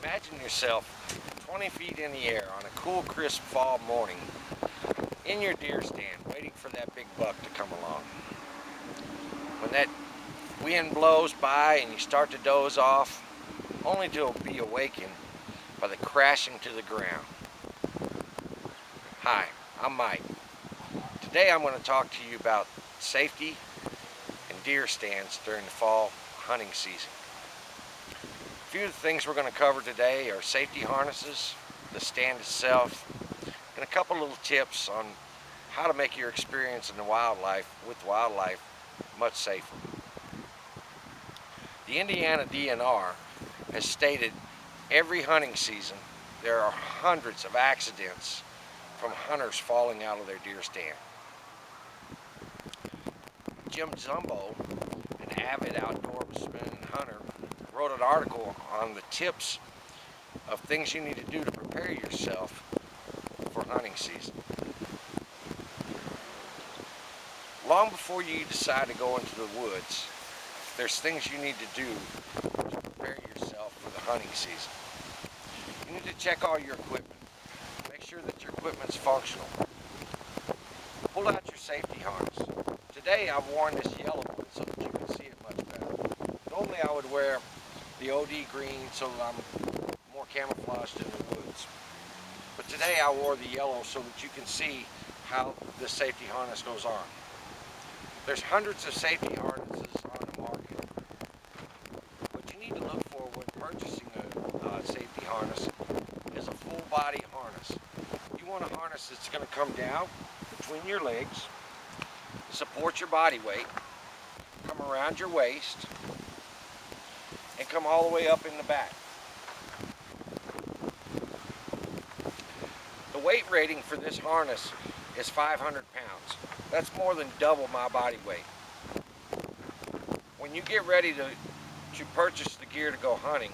Imagine yourself 20 feet in the air on a cool, crisp fall morning in your deer stand waiting for that big buck to come along. When that wind blows by and you start to doze off, only to be awakened by the crashing to the ground. Hi, I'm Mike. Today I'm going to talk to you about safety and deer stands during the fall hunting season. A few of the things we're going to cover today are safety harnesses, the stand itself, and a couple little tips on how to make your experience in the wildlife much safer. The Indiana DNR has stated every hunting season there are hundreds of accidents from hunters falling out of their deer stand. Jim Zumbo, an avid outdoorsman and hunter, wrote an article on the tips of things you need to do to prepare yourself for hunting season. Long before you decide to go into the woods, there's things you need to do to prepare yourself for the hunting season. You need to check all your equipment. Make sure that your equipment's functional. Pull out your safety harness. Today I've worn this yellow one so that you can see it much better. Normally I would wear the OD green so that I'm more camouflaged in the woods. But today I wore the yellow so that you can see how the safety harness goes on. There's hundreds of safety harnesses on the market. What you need to look for when purchasing a safety harness is a full body harness. You want a harness that's going to come down between your legs, support your body weight, come around your waist, and come all the way up in the back. The weight rating for this harness is 500 pounds. That's more than double my body weight. When you get ready to purchase the gear to go hunting,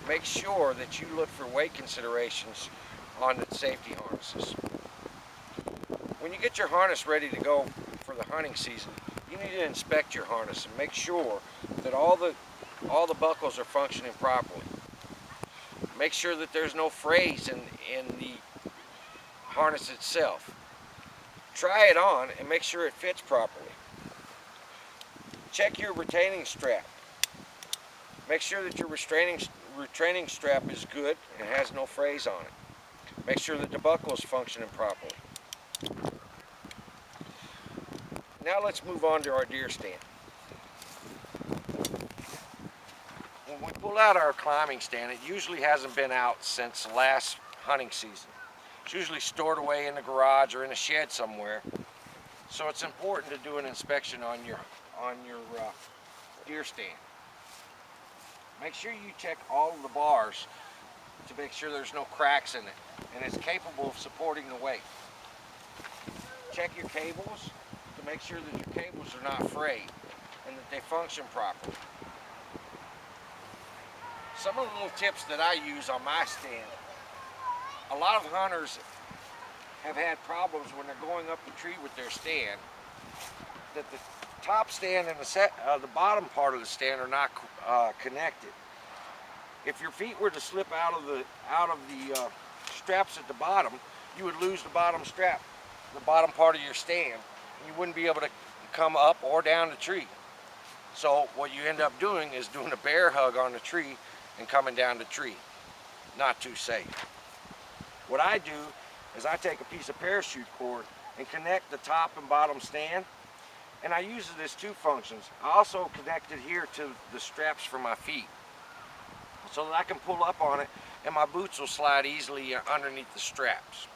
make sure that you look for weight considerations on the safety harnesses. When you get your harness ready to go for the hunting season, you need to inspect your harness and make sure that all the buckles are functioning properly. Make sure that there's no frays in the harness itself. Try it on and make sure it fits properly. Check your retaining strap. Make sure that your retaining strap is good and has no frays on it. Make sure that the buckle is functioning properly. Now let's move on to our deer stand. When we pull out our climbing stand, it usually hasn't been out since the last hunting season. It's usually stored away in the garage or in a shed somewhere. So it's important to do an inspection on your deer stand. Make sure you check all of the bars to make sure there's no cracks in it and it's capable of supporting the weight. Check your cables to make sure that your cables are not frayed and that they function properly. Some of the little tips that I use on my stand. A lot of hunters have had problems when they're going up the tree with their stand, that the top stand and the bottom part of the stand are not connected. If your feet were to slip out of the straps at the bottom, you would lose the bottom strap, the bottom part of your stand, and you wouldn't be able to come up or down the tree. So what you end up doing is doing a bear hug on the tree and coming down the tree. Not too safe. What I do is I take a piece of parachute cord and connect the top and bottom stand, and I use it as two functions. I also connect it here to the straps for my feet so that I can pull up on it and my boots will slide easily underneath the straps.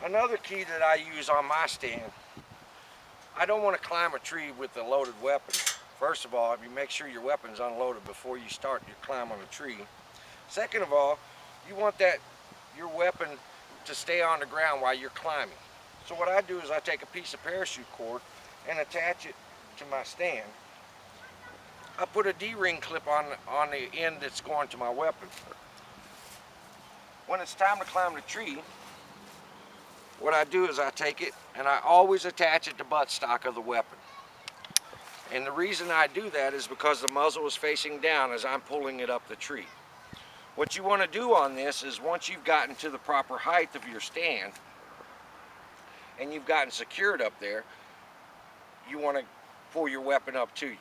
Another key that I use on my stand, I don't want to climb a tree with a loaded weapon. First of all, you make sure your weapon's unloaded before you start your climb on a tree. Second of all, you want your weapon to stay on the ground while you're climbing. So what I do is I take a piece of parachute cord and attach it to my stand. I put a D-ring clip on the end that's going to my weapon. When it's time to climb the tree, what I do is I take it and I always attach it to buttstock of the weapon. And the reason I do that is because the muzzle is facing down as I'm pulling it up the tree. What you want to do on this is once you've gotten to the proper height of your stand and you've gotten secured up there, you want to pull your weapon up to you.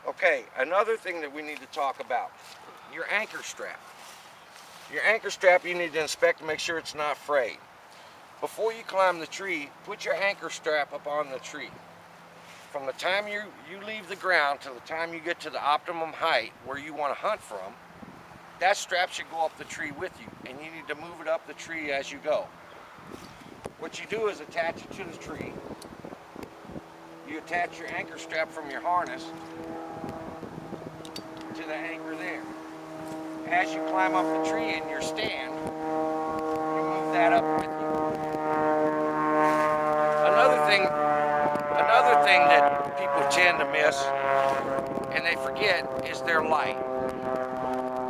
Okay, another thing that we need to talk about, your anchor strap. Your anchor strap you need to inspect to make sure it's not frayed. Before you climb the tree, put your anchor strap up on the tree. From the time you leave the ground to the time you get to the optimum height where you want to hunt from, that strap should go up the tree with you, and you need to move it up the tree as you go. What you do is attach it to the tree. You attach your anchor strap from your harness to the anchor there. As you climb up the tree in your stand, you move that up with you. Another thing that people tend to miss and they forget is their light.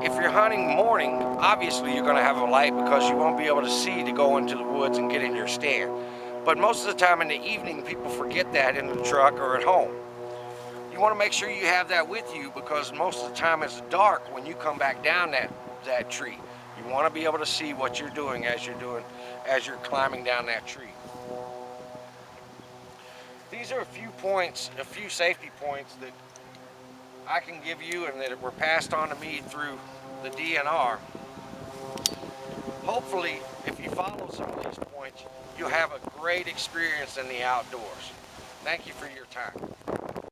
If you're hunting morning, obviously you're going to have a light because you won't be able to see to go into the woods and get in your stand. But most of the time in the evening, people forget that in the truck or at home. You want to make sure you have that with you because most of the time it's dark when you come back down that tree. You want to be able to see what you're doing as you're climbing down that tree. These are a few safety points that I can give you and that were passed on to me through the DNR. Hopefully, if you follow some of these points, you'll have a great experience in the outdoors. Thank you for your time.